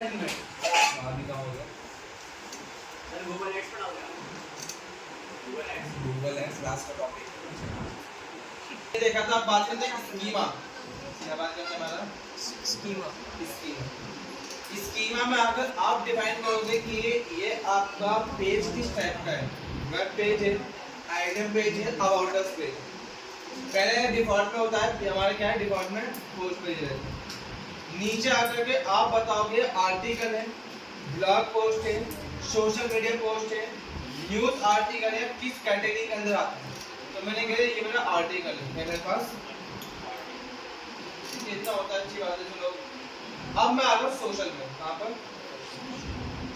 Google x last का topic देखा था। आप बात करते हैं स्कीमा, क्या बात करते हैं हमारा स्कीमा। स्कीमा में अगर आप डिफाइन करोगे कि ये आपका पेज किस टाइप का है, वेब पेज है, आइटम पेज है, अबाउट अस पेज। पहले डिफॉल्ट में होता है, हमारे क्या है डिफॉल्ट में पोस्ट पेज है। नीचे आकर के आप बताओगे आर्टिकल है, ब्लॉग पोस्ट है, सोशल मीडिया पोस्ट है, न्यूज आर्टिकल है, किस कैटेगरी के अंदर आता है। तो मैंने कहा ये मेरा आर्टिकल है मेरे पास, इतना होता है, अच्छी बात है। चलो अब मैं आ रहा हूँ सोशल में। कहाँ पर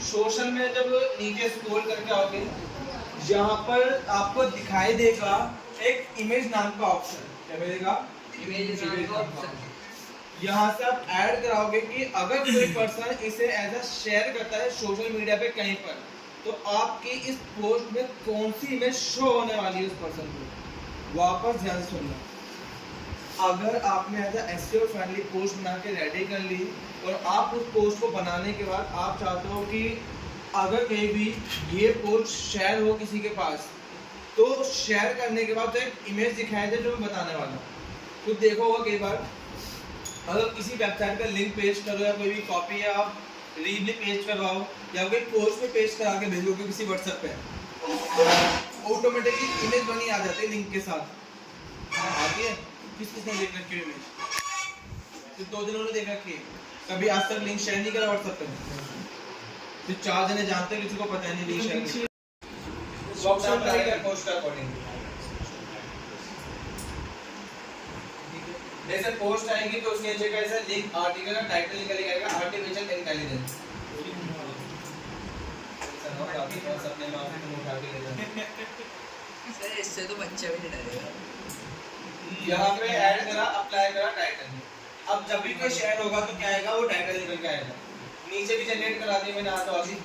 सोशल में जब नीचे स्क्रॉल करके आओगे, यहाँ पर आपको दिखाई देगा एक इमेज नाम का ऑप्शन। क्या मिलेगा? इमेज नाम का ऑप्शन। यहाँ से आप ऐड कराओगे कि अगर कोई पर्सन इसे एज अ शेयर करता है सोशल मीडिया पे कहीं पर, तो आपकी इस पोस्ट में कौन सी इमेज शो होने वाली है उस पर्सन को। वापस ध्यान से सुनना, अगर आपने as a SEO friendly post बना के रेडी कर ली और आप उस पोस्ट को बनाने के बाद आप चाहते हो कि अगर कहीं भी ये पोस्ट शेयर हो किसी के पास, तो शेयर करने के बाद तो एक इमेज दिखाई दे जो मैं बताने वाला हूँ। तो देखो होगा कई बार अगर किसी वेबसाइट का लिंक पेस्ट करो या कोई भी कॉपी या आप रीडली पेस्ट करवाओ या कोई पोस्ट में पेस्ट करा के भेजोगे किसी व्हाट्सएप पे, ऑटोमेटिकली इमेज बनी आ जाती है लिंक के साथ। आती है? किसने देख रखी है इमेज? तो 2 दिनों ने देख रखी है। कभी आज तक लिंक शेयर नहीं करा व्हाट्सएप पे? तो 4 जने जानते हैं, किसी को पता नहीं लिंक शेयर नहीं। पोस्ट का अकॉर्डिंग जैसे पोस्ट आएगी तो उसके नीचे का ऐसा लिंक आर्टिकल का टाइटल निकल आएगा, आर्टिफिशियल इंटेलिजेंस। अपने माँ को उठा के ले जाना सर, इससे तो बच्चा भी नहीं डरेगा। यहाँ पे ऐड करा, अप्लाई करा टाइटल। अब जब भी कोई शेयर होगा तो क्या आएगा, वो टाइटल निकल के आएगा। नीचे भी जनरेट करा दी मैंने, हाथ वाली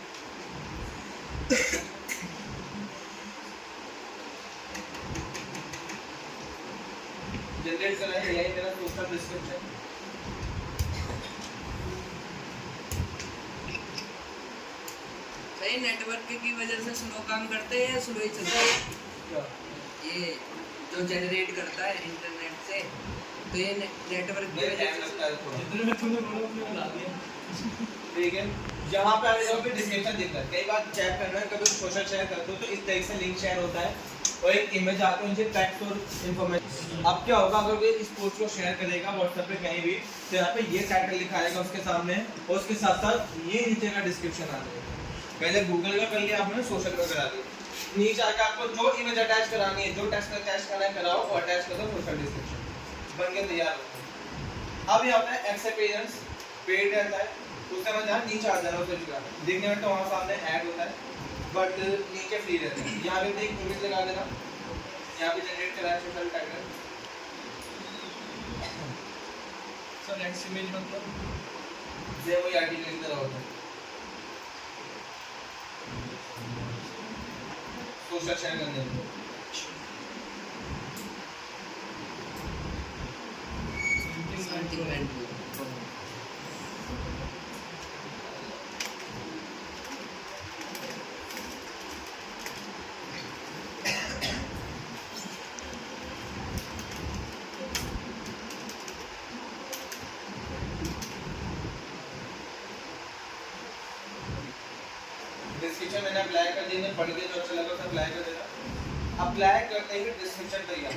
जनरेट करा है। यही मेरा पोस्ट का डिस्क्रिप्शन। सही नेटवर्क की वजह से स्लो काम करते हैं या स्लो ही चलता है? ये जो जनरेट करता है इंटरनेट से, तो ये नेटवर्क की वजह से लगता है थोड़ा। ठीक है, जहाँ पे आपको डिस्क्रिप्शन दिखता है, कई बार चेक करना है, कभी सोशल शेयर करते हो तो इस तरीके से लिंक शेयर होता है और एक इमेज आते हैं, उनसे टेक्स्ट और इंफॉर्मेशन। अब क्या होगा, अगर कोई इस पोस्ट को शेयर करेगा व्हाट्सएप पे कहीं भी, तो यहाँ पे ये टाइटल लिखा आएगा उसके सामने और उसके साथ साथ ये नीचे का डिस्क्रिप्शन आ जाएगा। पहले गूगल का कर लिया आपने, सोशल का करा दिया, नीचे आके आपको जो इमेज अटैच करानी है, जो टेक्स्ट अटैच करना है कराओ और अटैच कर दो सोशल डिस्क्रिप्शन, बन के तैयार हो। अब यहाँ पे एक्सपीरियंस पेड रहता है, उसका मैं जहाँ नीचे आ जाना उसे चुका देखने में तो वहाँ सामने ऐड होता है, बट नीचे फ्री रहता है। यहाँ पे एक इमेज लगा देना, यहाँ पे जनरेट करा है social title. Sir next image मतलब ये वही आर्टिकल की तरह होता है, सोशल शेयर करने में। डिस्क्रिप्शन मैंने अप्लाई कर दिया, पढ़ के जो अच्छा लगा तो अप्लाई कर देना। अप्लाई करते ही डिस्क्रिप्शन तैयार।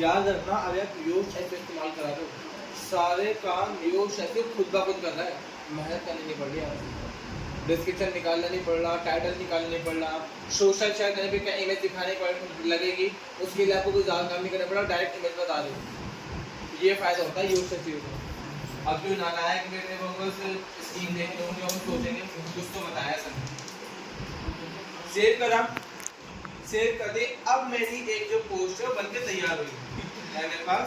याद रखना, अगर आप योश ऐसे इस्तेमाल करा दो, सारे काम योश ऐसे खुद ब खुद कर रहा है, मेहनत करनी नहीं पड़ रही है। डिस्क्रिप्शन निकालना नहीं पड़ रहा, टाइटल निकालना नहीं पड़ रहा, सोशल शेयर करने पे क्या इमेज दिखाने लगेगी, उसके लिए आपको कोई ज़्यादा काम नहीं करना पड़ा, डायरेक्ट इमेज बता दो। ये फ़ायदा होता है योश से चीज़ का। अब जो नालायक बेटे को स्कीम देखने होंगे हम सोचेंगे कुछ तो बताया सर। सेव करा, सेव कर दे। अब मेरी एक जो पोस्ट है बनके तैयार हुई है मेरे पास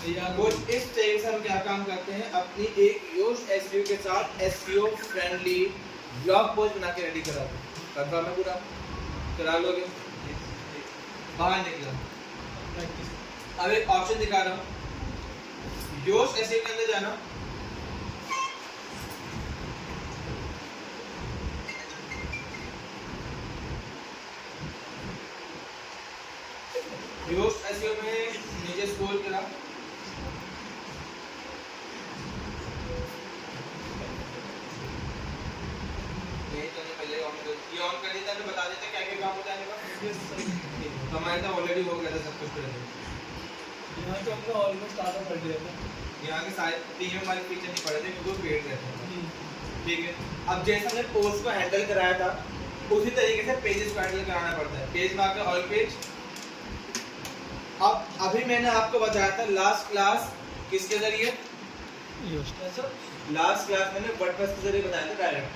तैयार। कुछ इस तरीके से हम क्या काम करते हैं, अपनी एक योश एसईओ के साथ एसईओ फ्रेंडली ब्लॉग पोस्ट बना के रेडी करा दो। कंफर्म है पूरा? करा लोगे? बाहर निकला। अब एक ऑप्शन दिखा रहा हूँ, योश एसईओ के अंदर जाना, योस्ट एसईओ में नीचे स्क्रॉल करा, पहले ऑन कर देता है, बता देते क्या क्या काम होता है तो हमारे तो ऑलरेडी हो गया था सब कुछ पहले। यहाँ तो हमने ऑलमोस्ट आधा कर लिया था। यहाँ के सारे तीन हमारे पीछे नहीं पड़े थे क्योंकि वो पेड़ रहते थे। ठीक है, अब जैसा हमने पोस्ट को हैंडल कराया था उसी तरीके से पेजेस को हैंडल कराना पड़ता है। पेज में आकर ऑल पेज। अब अभी मैंने आपको बताया था लास्ट क्लास किसके जरिए, लास्ट क्लास मैंने वर्डप्रेस के जरिए बताया था डायरेक्ट।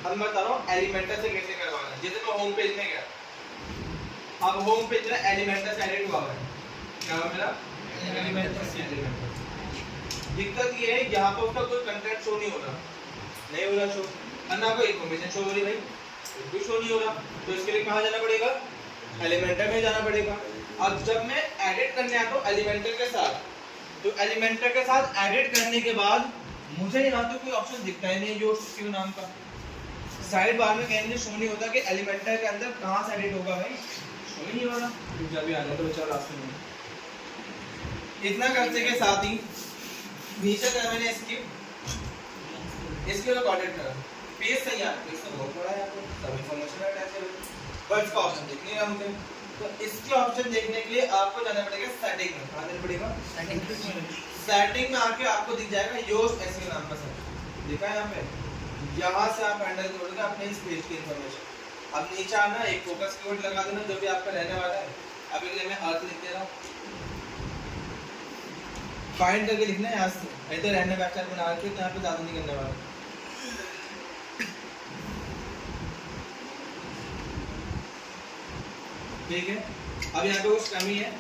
अब मैं बता रहा हूँ एलिमेंटर से कैसे करवाना है। जैसे मैं होम पेज में गया, अब होम पेज में एलिमेंटर से एडिट हुआ है, क्या हुआ मेरा एलिमेंटर से एलिमेंटर। दिक्कत ये है यहाँ पर उसका कोई कंटेंट शो नहीं हो रहा, नहीं हो रहा शो, और ना कोई इन्फॉर्मेशन शो हो रही भाई, कुछ शो नहीं हो रहा। तो इसके लिए कहाँ जाना पड़ेगा, एलिमेंटर में जाना पड़ेगा। अब जब मैं एडिट करने आता हूँ एलिमेंटर के साथ, तो एलिमेंटर के साथ एडिट करने के बाद मुझे यहाँ तो कोई ऑप्शन दिखता ही नहीं जो क्यों नाम का साइड बार में कहीं शो नहीं होता कि एलिमेंटर के अंदर कहाँ से एडिट होगा भाई, शो ही नहीं हो रहा। जब भी आना तो बेचारा रास्ते में इतना करने के साथ ही नीचे का मैंने इसके लिए कॉन्टेक्ट करा, पेज तैयार पेज तो बहुत बड़ा है, आपको सब इन्फॉर्मेशन अटैच है पर इसका ऑप्शन देखने का मुझे। तो इसके ऑप्शन देखने के लिए आपको जाना पड़ेगा सेटिंग में। कहाँ जाना पड़ेगा, सेटिंग में आके आपको दिख जाएगा योस्ट एसईओ नाम का सेटिंग दिखा है यहाँ पे। यहाँ से आप हैंडल करोगे अपने इस पेज की इन्फॉर्मेशन। अब नीचे आना, एक फोकस कीवर्ड लगा देना जो भी आपका रहने वाला है। अभी के लिए मैं अर्थ लिख दे रहा हूँ, फाइंड करके लिखना है यहाँ से, नहीं तो रैंडम वेक्टर बना के यहाँ पे ज्यादा नहीं करने वाला। ठीक है, अब यहाँ पे कुछ कमी है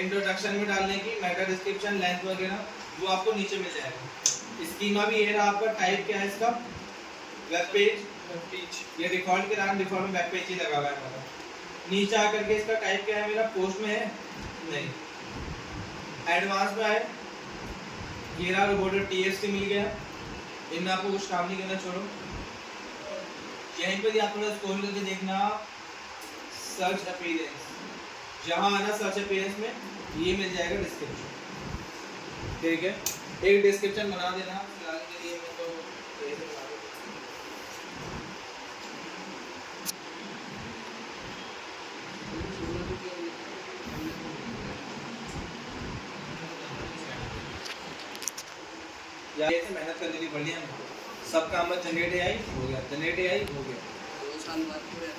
इंट्रोडक्शन में डालने की, मेटा डिस्क्रिप्शन, लेंथ वगैरह, वो आपको नीचे मिल जाएगा। स्कीमा भी ये रहा आपका, टाइप क्या है इसका, वेब पेज, ये डिफॉल्ट के नाम डिफॉल्ट में वेब पेज ही लगा हुआ है हमारा। नीचे आकर के इसका टाइप क्या है मेरा, पोस्ट में है नहीं, एडवांस में है, ये रहा रोबोट टीएसटी मिल गया। इनमें आपको कुछ काम नहीं करना, छोड़ो। यहीं पर आप थोड़ा स्क्रॉल करके देखना, सर्च अपीयरेंस, जहाँ आना सर्च अपीयरेंस में ये मिल जाएगा डिस्क्रिप्शन। ठीक है, एक डिस्क्रिप्शन बना देना फिलहाल के लिए, मैं तो ऐसे बना दूँ। यार ऐसे मेहनत करने की बढ़िया है, सब काम में जनरेट एआई हो गया, जनरेट एआई हो गया। 2 साल बाद पूरे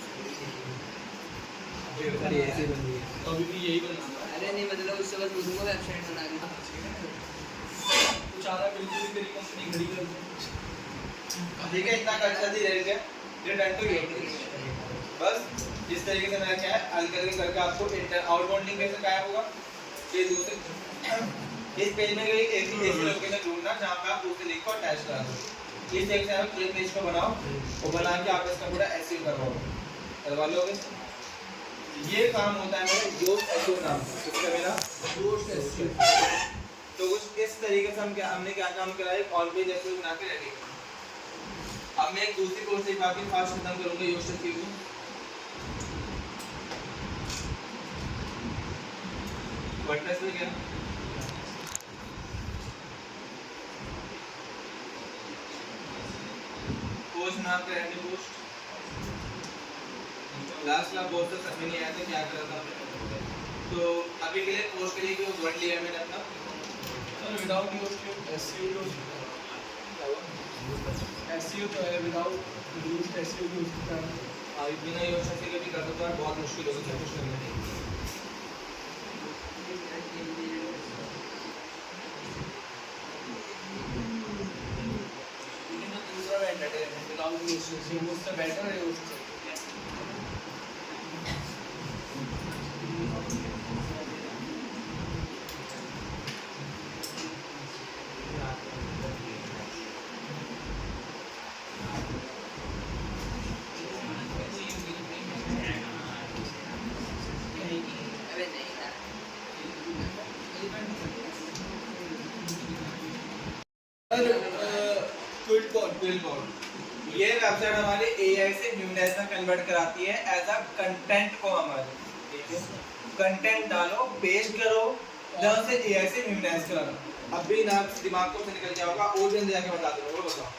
अभी ऐसे बन गई है, तो अभी भी यही बनना है। अरे नहीं मतलब उससे बस बोलूंगा वेबसाइट बना के कुछ आ रहा है, बिल्कुल ही मेरी कंपनी खड़ी कर दो। ठीक है, इतना कर जल्दी रह गया, रिटर्न टू योर बस। जिस तरीके से मैंने क्या है अल्टर करके आपको इंटर आउटबाउंड लिंक कैसे गायब होगा, ये दूसरे इस पेज में एक ऐसी लोकेशन ढूंढना जहां पे आप दूसरे लिंक को अटैच करा दो। इस तरीके से आप पूरे पेज को बनाओ और बना के आप इसका पूरा एसईओ करवा लोगे। ये काम होता है मेरा योस्ट एसईओ नाम का, इसका मेरा योस्ट एसईओ। तो कुछ इस तरीके से हमने क्या काम करा है, ऑन पेज एसईओ बना के रेडी। अब मैं एक दूसरी कोर्स से बाकी फास्ट खत्म करूंगा योस्ट एसईओ को। वर्डप्रेस में क्या पोस्ट नाम का रहने पोस्ट लास्ट क्लास पोस्ट तो समझ नहीं आया था क्या कर रहा था। तो अभी के लिए पोस्ट के लिए जो वर्ड लिया मैंने अपना, sir without Yoast SEO SEO तो है, विदाउट योस्ट एसईओ भी हो सकता है। अभी बिना योस्ट एसईओ के भी कर सकता है, बहुत मुश्किल होगा सब कुछ करने में। विदाउट योस्ट एसईओ उससे बेटर है योस्ट। अबे नहीं यार ये वेबसाइट हमारे एआई से ह्यूमनाइज में कन्वर्ट कराती है एज अ कंटेंट को हमारे। ठीक है, कंटेंट डालो, पेस्ट करो, ध्यान से एआई से ह्यूमनाइज कराना। अभी ना दिमाग को से निकल गया होगा, और जल्दी जाके बता दो, और बताओ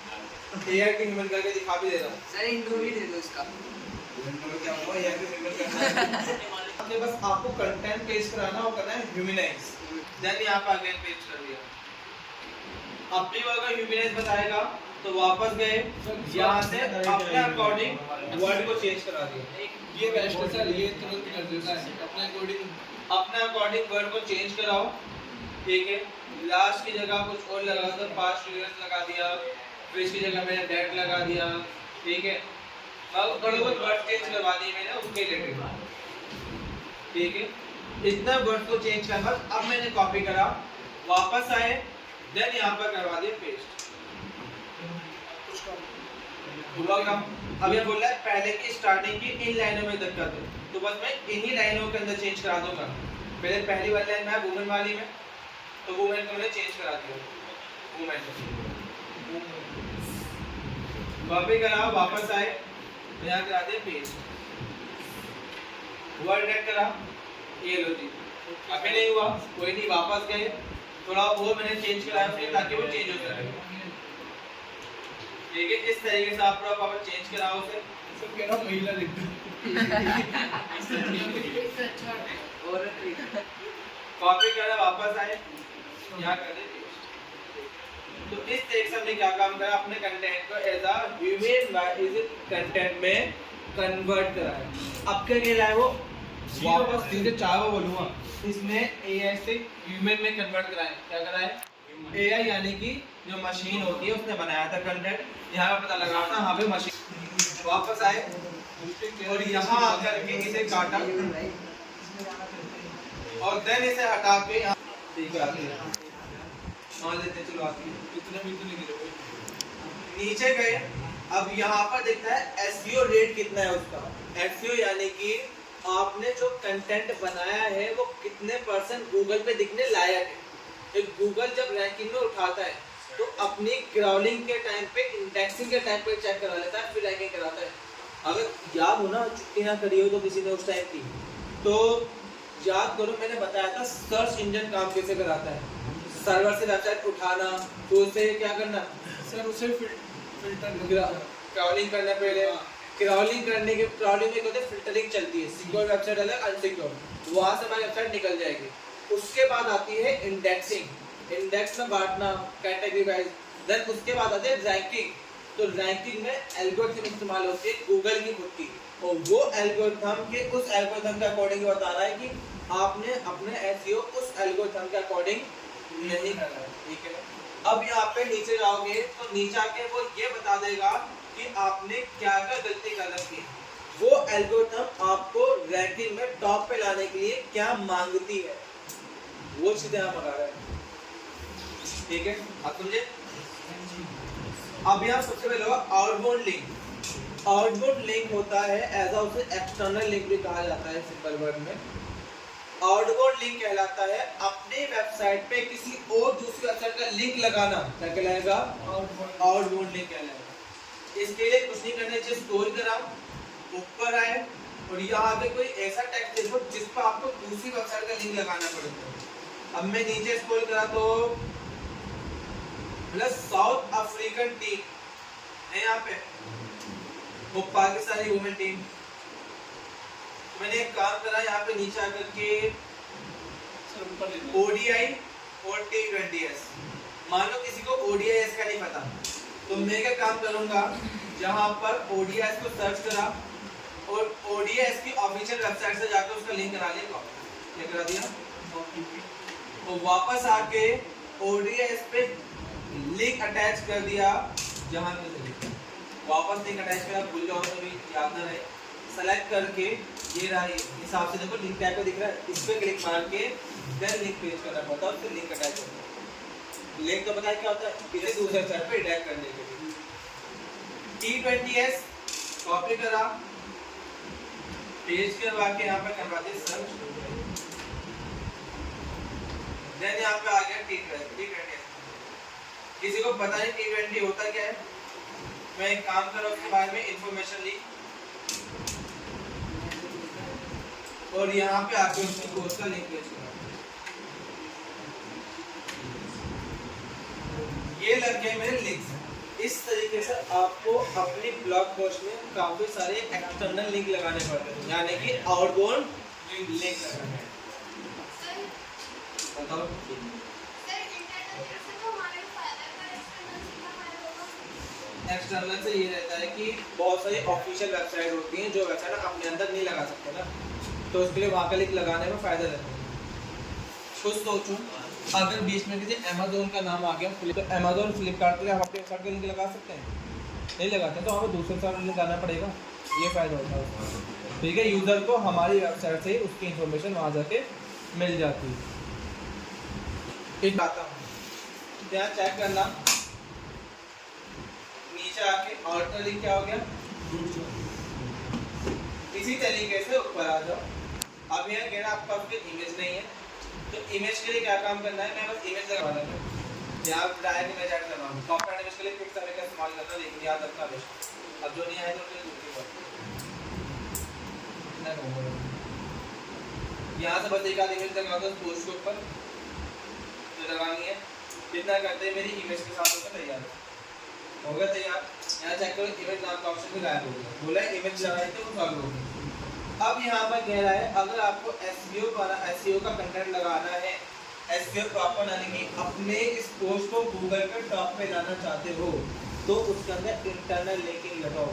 एआई को ह्यूमन करके दिखा भी दे रहा हूँ। सर इंट्रो भी दे दो इसका। क्या हुआ, एआई को ह्यूमन करना है। बस आपको कंटेंट पेस्ट कराना और करना है ह्यूमनाइज, देन यहाँ पे अगेन पेस्ट कर दिया। अब भी वो अगर ह्यूमनाइज बताएगा तो वापस गए, यहाँ से अपने अकॉर्डिंग वर्ड को चेंज करा दिया। ये बेस्ट है सर, ये तुरंत कर देता है अपने अकॉर्डिंग। अपने अकॉर्डिंग वर्ड को चेंज कराओ, ठीक है। लास्ट की जगह कुछ और लगा दो, पास्ट यूनिट्स लगा दिया, फिर इसकी जगह मैंने डेट लगा दिया, ठीक है। अब थोड़े बहुत वर्ड चेंज करवा दिए मैंने उसके रिलेटेड, ठीक है। इतना वर्ड को चेंज करना, अब मैंने कॉपी करा, वापस आए, देन यहाँ पर करवा दिया पेस्ट। हुआ काम। अब ये बोला है पहले की स्टार्टिंग की इन लाइनों में दिक्कत है, तो बस मैं इन्हीं लाइनों के अंदर चेंज करा दूंगा। पहले पहली वाली लाइन में वुमेन वाली में, तो वुमेन को मैंने चेंज करा दिया, वुमेन कॉपी करा, वापस आए, यहाँ करा दिया पेस्ट, वर्ड ऐड करा, ये लो जी। अभी नहीं हुआ, कोई नहीं, वापस गए, थोड़ा वो मैंने चेंज कराया फिर ताकि वो चेंज हो जाए, ठीक है। इस तरीके से आप पूरा पावर चेंज कराओ उसे। सब कह रहा महिला लिख दो। और कॉपी करा, वापस आए, यहाँ कर दे पेस्ट। तो इस तरीके से हमने क्या काम करा, अपने कंटेंट को एज अ ह्यूमन कंटेंट में कन्वर्ट करा है। अब क्या कह रहा है वो, वापस सीधे चारों बोलूँगा, इसने एआई से ह्यूमन में कन्वर्ट करा है। क्या करा है, एआई यानी कि जो मशीन होती है उसने बनाया था कंटेंट, यहाँ पे पता लगा था, हाँ पे मशीन। वापस आए और यहाँ आकर के इसे काटा और देन इसे हटा के यहाँ देख आती है, हाँ लेते चलो आती है, इतना भी तो नहीं गिरे। नीचे गए। अब यहाँ पर दिखता है एसईओ रेट कितना है उसका। एसईओ यानी कि आपने जो कंटेंट बनाया है वो कितने % गूगल पे दिखने लायक है। एक गूगल जब रैंकिंग में उठाता है तो अपनी क्रॉलिंग के टाइम पे, इंडेक्सिंग के टाइम पे चेक करा लेता है, फिर रैंकिंग कराता है। अगर याद हो ना, छुट्टियाँ करी हो तो किसी ने उस टाइम की, तो याद करो मैंने बताया था सर्च इंजन काम कैसे कराता है। सर्वर से वेबसाइट उठाना, तो उसे क्या करना सर उसे फिल्टर क्रॉलिंग करना, पहले क्रॉलिंग करने के क्रॉलिंग में कहते हैं फिल्टरिंग चलती है, सिक्योर वेबसाइट अलग, अनसिक्योर, वहां से हमारी वेबसाइट निकल जाएगी। उसके बाद आती है इंडेक्सिंग, इंडेक्स में बांटना कैटेगरी वाइज, देन उसके बाद आती है रैंकिंग। तो रैंकिंग में एल्गोरिथम इस्तेमाल होती है गूगल की खुद की, और वो एल्गोरिथम के उस एल्गोरिथम के अकॉर्डिंग बता रहा है कि आपने अपने एसईओ उस एल्गोरिथम के अकॉर्डिंग नहीं करना है, ठीक है। अब यहाँ पे नीचे जाओगे तो नीचे आके वो ये बता देगा कि आपने क्या क्या गलती कर रखी है। वो एल्गोरिथम आपको रैंकिंग में टॉप पे लाने के लिए क्या मांगती है, वो चीजें आप मंगा रहे हैं, ठीक है। आप समझे। अब यहाँ सबसे पहले होगा आउटबाउंड लिंक। आउटबाउंड लिंक होता है एज उसे एक्सटर्नल लिंक भी कहा जाता है सिंपल वर्ड में। आउटबाउंड लिंक कहलाता है अपनी वेबसाइट पे किसी और दूसरी वेबसाइट का लिंक लगाना, क्या कहलाएगा, आउटबाउंड लिंक कहलाएगा। इसके लिए कुछ नहीं करना चाहिए, स्क्रॉल करा, ऊपर आए और यहाँ पे कोई ऐसा टेक्स्ट देखो जिस पर आपको दूसरी वेबसाइट का लिंक लगाना पड़ेगा। अब मैं नीचे स्क्रॉल करा तो साउथ अफ्रीकन टीम है यहाँ पे, वो पाकिस्तानी वुमेन टीम। मैंने एक काम करा, यहाँ पे नीचे आकर के ओडीआई और T20S, मान लो किसी को ODIS का नहीं पता, तो मैं क्या काम करूंगा, जहाँ पर ODIS को सर्च करा और ODIS की ऑफिशियल वेबसाइट से जाकर उसका लिंक करा लिया, क्या करा दिया, और वापस आके ODIS पे लिंक अटैच कर दिया, जहाँ पे वापस लिंक अटैच करा, भूल जाओ तो भी याद ना रहे, सेलेक्ट करके ये रहा, ये हिसाब से देखो लिंक टाइप पे दिख रहा है, इस पे क्लिक मार के देन लिंक पेज करना पड़ता है, फिर लिंक अटैच करना है। लिंक तो पता है क्या होता है, किसी दूसरे वेबसाइट पे अटैच करने के लिए। T20S कॉपी करा, पेज करवा के यहाँ पे करवा दिया सर्च, देन यहाँ पे आ गया T20S। किसी को पता नहीं T20 होता क्या है, मैं एक काम करा उसके बारे में इंफॉर्मेशन ली, और यहाँ पे आके उसने कोर्स का लिंक पेस्ट करा। ये लग गए मेरे लिंक्स। इस तरीके से आपको अपनी ब्लॉग पोस्ट में काफी सारे एक्सटर्नल लिंक लगाने पड़ते हैं, यानी कि आउटबाउंड लिंक लगाने हैं। बताओ एक्सटर्नल से ये रहता है कि बहुत सारी ऑफिशियल वेबसाइट होती हैं जो वेबसाइट आप अपने अंदर नहीं लगा सकते ना, तो उसके लिए वहाँ का लिंक लगाने में फ़ायदा रहता है। खुद सोचो अगर बीच में किसी अमेजोन का नाम आ गया, तो अमेजोन फ्लिपकार्ट के लिए हम अपने वेबसाइट का लिंक लगा सकते हैं? नहीं लगाते, तो हमें दूसरे साइट लिंक लगाना पड़ेगा। ये फ़ायदा होता है, ठीक है। यूज़र को हमारी वेबसाइट से ही उसकी इन्फॉर्मेशन वहाँ जाके मिल जाती है। एक बात क्या चेक करना, नीचे आके आउटर लिंक क्या हो गया, इसी तरीके से ऊपर आ जाओ। अब यहाँ कहना आपका इमेज नहीं है, तो इमेज के लिए क्या काम करना है, मैं बस इमेज लगा रहा हूँ। यहाँ डायरेक्ट इमेज ऐड कर रहा हूँ। कॉपीराइट इमेज के लिए फिक्स समय का इस्तेमाल करना, लेकिन याद रखना बेशक। अब जो नहीं आया तो फिर दूसरी बात। यहाँ से बस एक आध इमेज लगा दो पोस्ट के ऊपर जो लगानी है। जितना करते हैं मेरी इमेज के साथ होकर तैयार हो गया तैयार। यहाँ चेक करो इमेज नाम का ऑप्शन भी गायब हो गया, बोला इमेज लगाए थे वो चालू हो गया। अब यहाँ पर कह रहा है अगर आपको एसईओ का कंटेंट लगाना है, एसईओ प्रॉपर यानी कि अपने इस पोस्ट को गूगल पे टॉप पे लाना चाहते हो, तो उसके अंदर इंटरनल लिंकिंग लगाओ।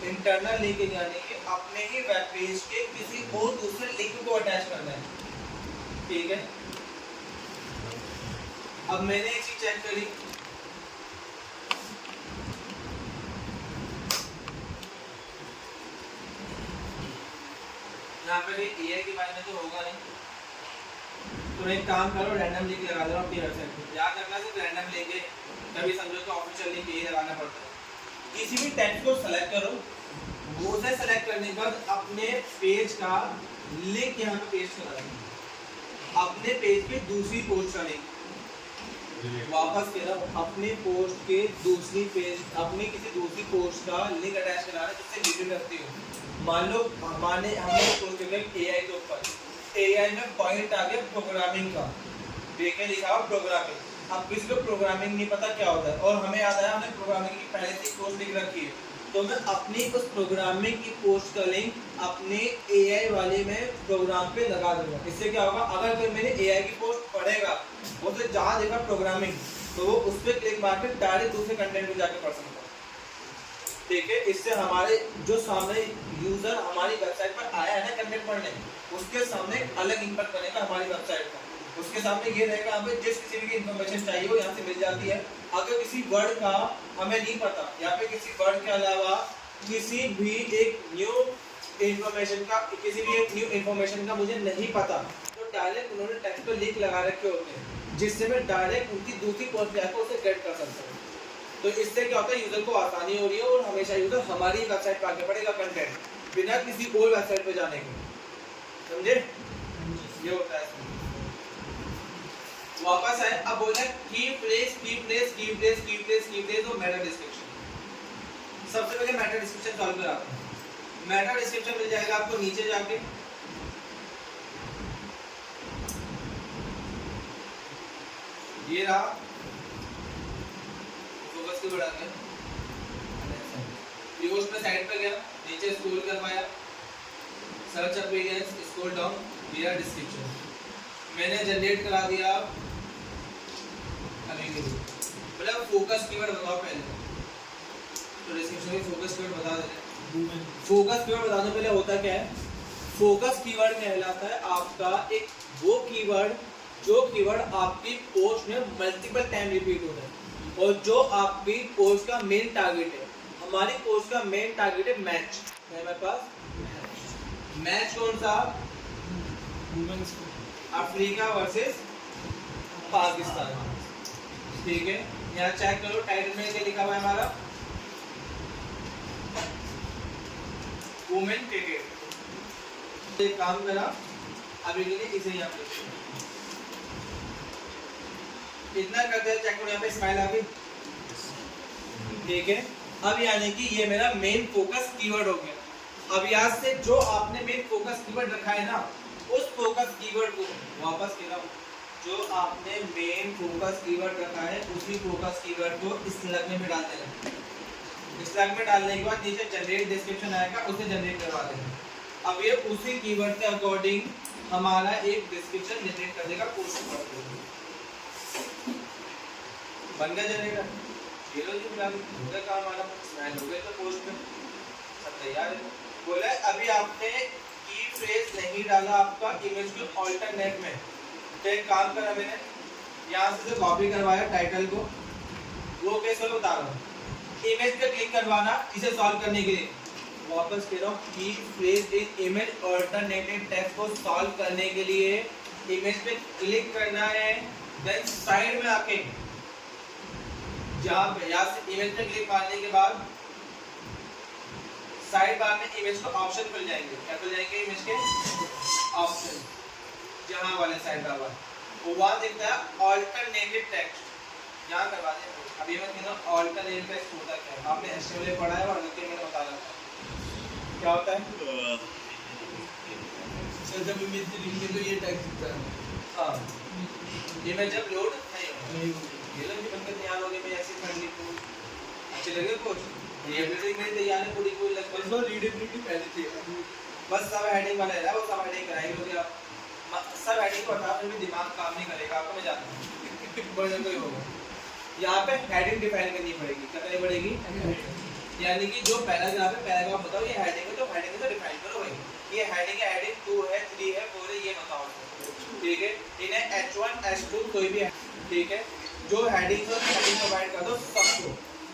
इंटरनल लिंकिंग यानी कि अपने ही वेब पेज के किसी और दूसरे लिंक को अटैच करना है, ठीक है। अब मैंने एक चीज चेक करी, यहाँ पे एआई के बारे में तो होगा नहीं, तो एक काम करो रैंडम लिंक लगा दो अपनी वेबसाइट पे। याद रखना सिर्फ रैंडम लिंक है, कभी समझो तो ऑफिशियल लिंक यही लगाना पड़ता है। किसी भी टेक्स्ट को सेलेक्ट करो, वो से सेलेक्ट करने के बाद अपने पेज का लिंक यहाँ पे पेस्ट करा देना, अपने पेज पे दूसरी पोस्ट का लिंक वापस कह रहा हूँ, अपने पोस्ट के दूसरी पेज अपनी किसी दूसरी पोस्ट का लिंक अटैच कराना जिससे वीडियो करती हो। मान लो हमने पोस्ट किया एआई के ऊपर, एआई में पॉइंट आ गया प्रोग्रामिंग का, देखे लिखा हुआ प्रोग्रामिंग। अब किसी को प्रोग्रामिंग नहीं पता क्या होता है, और हमें याद आया हमने प्रोग्रामिंग की पहले से पोस्ट लिख रखी है, तो मैं अपनी उस प्रोग्रामिंग की पोस्ट का लिंक अपने एआई वाले में प्रोग्राम पे लगा दूंगा। इससे क्या होगा, अगर कोई मेरे एआई की पोस्ट पढ़ेगा, वो तो जहाँ देखा प्रोग्रामिंग, तो वो उस पर क्लिक मार के डायरेक्ट दूसरे कंटेंट में जाके पढ़ सकता है, ठीक है। इससे हमारे जो सामने यूजर हमारी वेबसाइट पर आया है ना कंटेंट पढ़ने, उसके सामने अलग इंपैक्ट बनेगा हमारी वेबसाइट का। उसके सामने ये रहेगा हमें जिस किसी भी इन्फॉर्मेशन चाहिए वो यहाँ से मिल जाती है। अगर किसी वर्ड का हमें नहीं पता, या फिर किसी वर्ड के अलावा किसी भी एक न्यू इन्फॉर्मेशन का मुझे नहीं पता, तो डायरेक्ट उन्होंने टेक्स्ट पर लिंक लगा रखे होते हैं, जिससे मैं डायरेक्ट उनकी दूसरी पोस्ट जाकर उसे गेट कर सकता हूँ। तो इससे क्या होता है, यूजर को आसानी हो रही है और हमेशा यूजर हमारी वेबसाइट पर आगे पड़ेगा कंटेंट बिना किसी और वेबसाइट पे जाने के, समझे। ये होता है। वापस आए, अब बोला की प्लेस और मेटा डिस्क्रिप्शन। सबसे पहले मेटा डिस्क्रिप्शन सॉल्व कराते हैं। मेटा डिस्क्रिप्शन मिल जाएगा आपको नीचे जाके, ये रहा, फोकस को बढ़ा के व्यूअर्स में साइड पे गया, नीचे स्क्रॉल करवाया, सर्च अपीयरेंस, स्क्रॉल डाउन, दिया डिस्क्रिप्शन, मैंने जनरेट करा दिया। अभी के लिए मतलब फोकस कीवर्ड बताओ पहले, तो डिस्क्रिप्शन में फोकस कीवर्ड बता दे रहे हैं। फोकस कीवर्ड बताने पहले होता क्या है, फोकस कीवर्ड कहलाता है आपका एक वो कीवर्ड जो कीवर्ड आपकी पोस्ट में मल्टीपल टाइम रिपीट होता है, और जो आपकी पोस्ट का मेन टारगेट है। हमारी पोस्ट का मेन टारगेट है मैच, है हमारे पास मैच कौन सा, अफ्रीका वर्सेस पाकिस्तान, ठीक है। यहाँ चेक करो टाइटल में क्या लिखा हुआ है हमारा, वुमेन क्रिकेट। एक काम करा अभी के लिए इसे यहाँ पे इतना करते हैं, चेक करो यहाँ पे स्माइल आ गई, ठीक है। अब यानी कि ये मेरा मेन फोकस कीवर्ड हो गया, अब यहाँ से जो आपने मेन फोकस कीवर्ड रखा है ना, उस फोकस कीवर्ड को वापस कह रहा हूँ, जो आपने मेन फोकस कीवर्ड रखा है उसी फोकस कीवर्ड को इस स्लग में डाल देना। इस स्लग में डालने के बाद नीचे जनरेट डिस्क्रिप्शन आएगा, उसे जनरेट करवा देना। अब ये उसी कीवर्ड के अकॉर्डिंग हमारा एक डिस्क्रिप्शन जनरेट कर देगा पोस्ट पर। बन गया जनरेटर, ये लो जी फिलहाल हो गया काम हमारा, स्मैल हो गए तो पोस्ट में सब तैयार है। बोला अभी आपने की फ्रेज नहीं डाला आपका इमेज के ऑल्टरनेट में, तो एक काम करा मैंने, यहाँ से जो कॉपी करवाया टाइटल को, वो कैसे बता रहा हूँ, इमेज पे क्लिक करवाना इसे सॉल्व करने के लिए। वापस कह रहा हूँ की phrase in image alternative text को सॉल्व करने के लिए इमेज पे क्लिक करना है, देन साइड में आके जहाँ पे यहाँ से इमेज पे क्लिक मारने के बाद साइड बार में इमेज का ऑप्शन खुल जाएंगे। क्या खुल जाएंगे? इमेज के ऑप्शन, जहाँ वाले साइड बार वो वहाँ दिखता है ऑल्टरनेटिव टेक्स्ट, यहाँ करवा दें। अभी मैं कहना ऑल्टरनेटिव टेक्स्ट होता क्या है, आपने एचटीएमएल पढ़ा है और मैंने बता रहा था क्या होता है। सर जब इमेज लिखेंगे तो ये टेक्स्ट दिखता है। हाँ, इमेज जब लोड नहीं होगी, ये लोग भी बनकर तैयार हो गए। मैं ऐसे फ्रेंडली को अच्छे लगे कुछ रीडेबिलिटी में तैयार है पूरी कोई लगभग बस रीडेबिलिटी पहले थी, बस सब हेडिंग वाला है, वो सब हेडिंग कराई लोगे आप, सब हेडिंग को हटा फिर भी दिमाग काम नहीं करेगा आपको, मैं जानता हूँ वर्जन कोई होगा। यहाँ पे हेडिंग डिफाइन करनी पड़ेगी, क्या करनी पड़ेगी, यानी कि जो पैराग्राफ है पैराग्राफ बताओ ये हेडिंग है, तो हेडिंग को डिफाइन करो भाई, ये हेडिंग है, हेडिंग 2 है 3 है 4 है, ये बताओ, ठीक है। इन्हें H1 H2 कोई भी है, ठीक है, जो हेडिंग और हेडिंग प्रोवाइड कर दो सबको,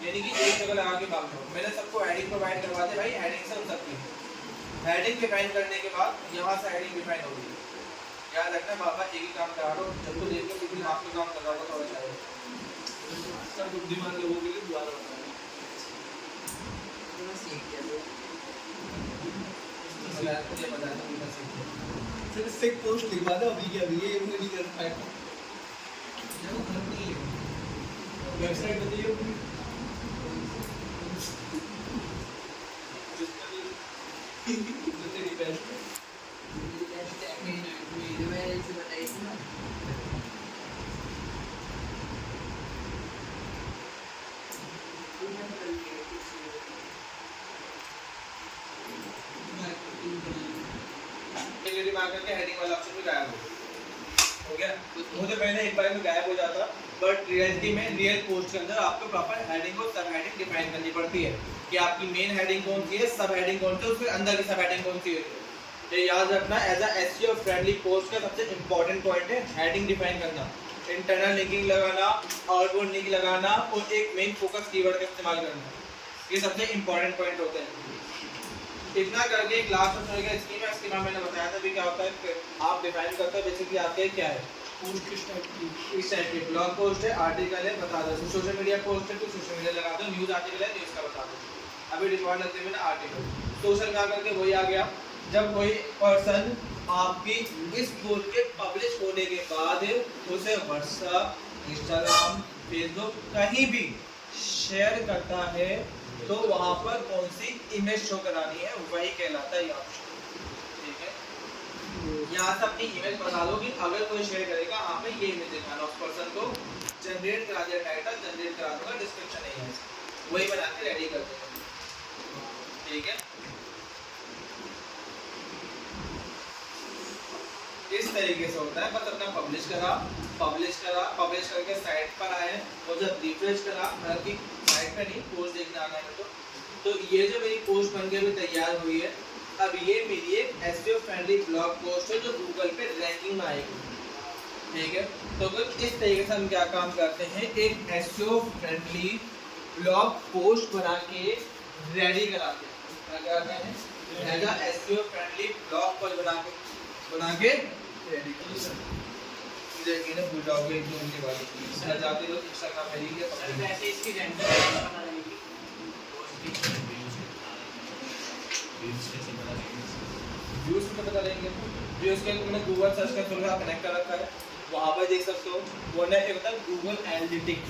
यानी कि एक जगह लगा के बात करो। मैंने सबको हेडिंग प्रोवाइड करवा दे भाई, हेडिंग से सबकी हेडिंग डिफाइन करने के बाद यहाँ से हेडिंग डिफाइन होगी। याद रखना बाबा एक ही काम करा रहा हूँ, जब तो देख के बिल्कुल आपका काम कर रहा होगा थोड़ा चाहिए सब बुद्धिमान लोगों के लिए द्वार होता है। मुझे पता है तुम कैसे फिर इससे एक पोस्ट लिखवा दो अभी के अभी, ये मुझे नहीं कर पाएगा। वेबसाइट बताइए अपनी, तेरी बेस्ट मार्कर के हेडिंग वाला ऑप्शन भी गायब हो गया। वो तो पहले एक बार में गायब हो जाता, बट रियलिटी में रियल पोस्ट के अंदर आपको प्रॉपर हेडिंग और सब हेडिंग डिफाइन करनी पड़ती है कि आपकी मेन हेडिंग कौन सी है, सब हेडिंग कौन सी है, उसके अंदर की सब हेडिंग कौन सी है। ये याद रखना as a SEO friendly post का सबसे इंपॉर्टेंट पॉइंट है हेडिंग डिफाइन करना, इंटरनल लिंकिंग लगाना, आउटवर्ड लिंक लगाना और एक मेन फोकस कीवर्ड का इस्तेमाल करना, ये सबसे इंपॉर्टेंट पॉइंट होते हैं। इतना करके क्लास में चलेगा स्कीमा मैंने बताया था भी क्या होता है, आप डिफाइन करते हैं बेसिकली आपके क्या है पोस्ट किस टाइप की, इस टाइप की ब्लॉग पोस्ट है, आर्टिकल है, बता दो, सोशल मीडिया पोस्ट है तो सोशल मीडिया लगा दो, न्यूज़ आर्टिकल है न्यूज़ का बता दो। अभी डिफॉल्ट लगते हैं ना आर्टिकल, सोशल का करके वही आ गया। जब कोई पर्सन आपकी इस पोस्ट के पब्लिश होने के बाद उसे व्हाट्सएप, इंस्टाग्राम, फेसबुक कहीं भी शेयर करता है तो वहाँ पर कौन सी इमेज शो करानी है वही कहलाता है ये ऑप्शन, ठीक है। यहाँ से अपनी इमेज बता दो कि अगर कोई शेयर करेगा यहाँ पे ये इमेज दिखाना, उस पर्सन को जनरेट करा दिया, टाइटल जनरेट करा दूंगा, डिस्क्रिप्शन नहीं है, वही बना के रेडी कर देंगे, ठीक है। इस तरीके से होता है, बस अपना पब्लिश करा, पब्लिश करके साइट पर आए और जब रिफ्रेश करा, हालांकि साइट पे नहीं पोस्ट देखने आना है तो ये जो मेरी पोस्ट बन के भी तैयार हुई है, अब ये मेरी एक एसईओ फ्रेंडली ब्लॉग पोस्ट है जो गूगल पे रैंकिंग में आएगी, ठीक है। तो कुछ इस तरीके से हम क्या काम करते हैं, एक एसईओ फ्रेंडली ब्लॉग पोस्ट बना के रेडी कराते हैं, क्या कहते हैं as a SEO friendly blog post बना के रेडी देखिए ना, भूल जाओगे एक दो उनके बारे में जाते लोग इंस्टाग्राम पे रील सर वैसे इसकी रेंडर बना देंगे व्यूज को पता लेंगे, व्यूज के मैंने गूगल सर्च का थोड़ा कनेक्ट कर रखा है, वहां पर देख सकते हो, वो ना एक होता है गूगल एनालिटिक्स,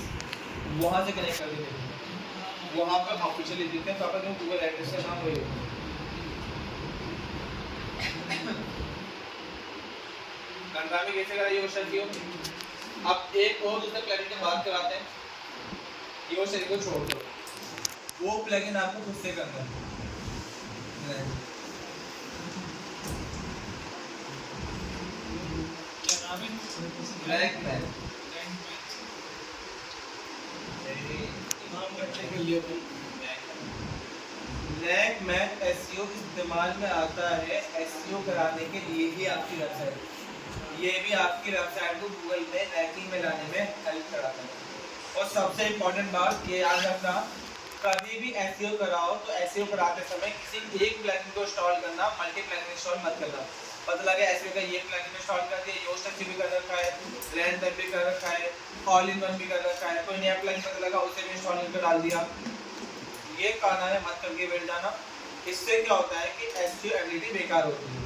वहां से कनेक्ट करके देखो, वहां पर ऑफिशियली दिखते हैं, पापा जो गूगल एड्रेस का नाम वही है, कंट्रामी कैसे करा ये शर्त? अब एक और दूसरे प्लगइन की बात कराते हैं। ये शर्त को छोड़ दो, वो प्लगइन आपको खुद से करना है। क्या नाम है? रैंकमैन। नाम रखने के लिए रैंकमैन एसईओ इस्तेमाल में आता है एसईओ कराने के लिए ही आपकी वेबसाइट, ये भी आपकी वेबसाइट को गूगल में रैंकिंग में लाने में हेल्प कराता है। और सबसे इम्पोर्टेंट बात ये याद रखना, कभी भी एसईओ कराओ तो एसईओ कराते समय किसी एक प्लगइन को इंस्टॉल करना, मल्टी प्लगइन इंस्टॉल मत करना। पता लगे एसईओ का ये प्लगइन इंस्टॉल कर दिया, योस्ट भी कर रखा है, रैंक भी कर रखा है, ऑल इन वन भी कर रखा है, कोई नया प्लगइन पता लगा उसे भी इंस्टॉल करके डाल दिया। ये काना है मत करके बैठ जाना। इससे क्या होता है कि एसईओ एबिलिटी बेकार होती है,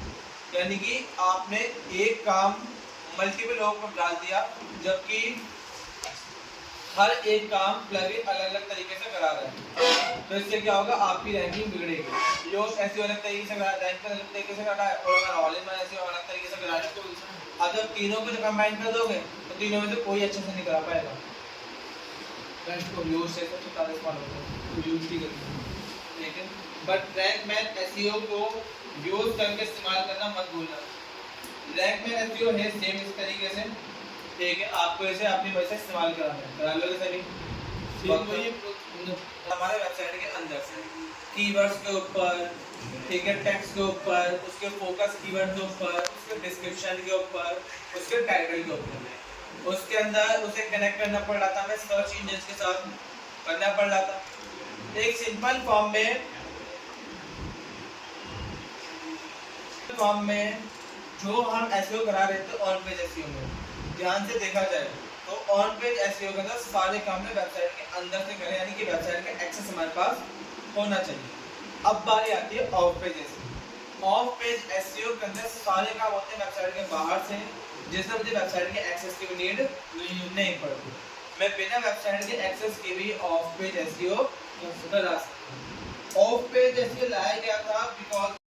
यानी कि आपने एक काम मल्टीपल लोगों को डाल दिया, जबकि हर एक काम प्लगइन अलग अलग तरीके से करा रहा है। तो इससे क्या होगा, आपकी रैंकिंग बिगड़ेगी। योस्ट एसईओ अलग तरीके से करा, रैंक अलग तरीके से करा है, और अगर ऑल इन वन एसईओ अलग तरीके से करा है, तो अब जब तीनों को कंबाइन कर दोगे तो तीनों में से कोई अच्छे से नहीं करा पाएगा। बेस्ट को योस्ट से तो सारे फॉलो करो, यूज भी करेंगे, लेकिन बट रैंकमैन एसईओ को यूज करके इस्तेमाल करना मत भूलना। रैंकमैन एसईओ है सेम इस तरीके से, ठीक है, आपको इसे अपनी वजह से इस्तेमाल कराना है, करा लो जैसे भी हमारे वेबसाइट के अंदर से कीवर्ड्स के ऊपर, ठीक है, टेक्स्ट के ऊपर, उसके फोकस कीवर्ड के ऊपर, उसके डिस्क्रिप्शन के ऊपर, उसके टाइटल के ऊपर, उसके अंदर उसे कनेक्ट करना पड़ रहा था, हमें सर्च इंजन के साथ करना पड़ रहा था। एक सिंपल फॉर्म में जो हम एसईओ करा रहे थे ऑन पेज एसईओ में, ध्यान से देखा जाए तो ऑन पेज एसईओ के अंदर सारे काम में वेबसाइट के अंदर से करें, यानी कि वेबसाइट का एक्सेस हमारे पास होना चाहिए। अब बारी आती है of page SEO. Of page SEO के अंदर सारे काम होते हैं वेबसाइट के बाहर से, जिससे मुझे वेबसाइट के एक्सेस की नीड नहीं पड़ती। मैं बिना वेबसाइट के एक्सेस के भी ऑफ पेज एसईओ करा सकता हूं। ऑफ पेज एसईओ लाया गया था बिकॉज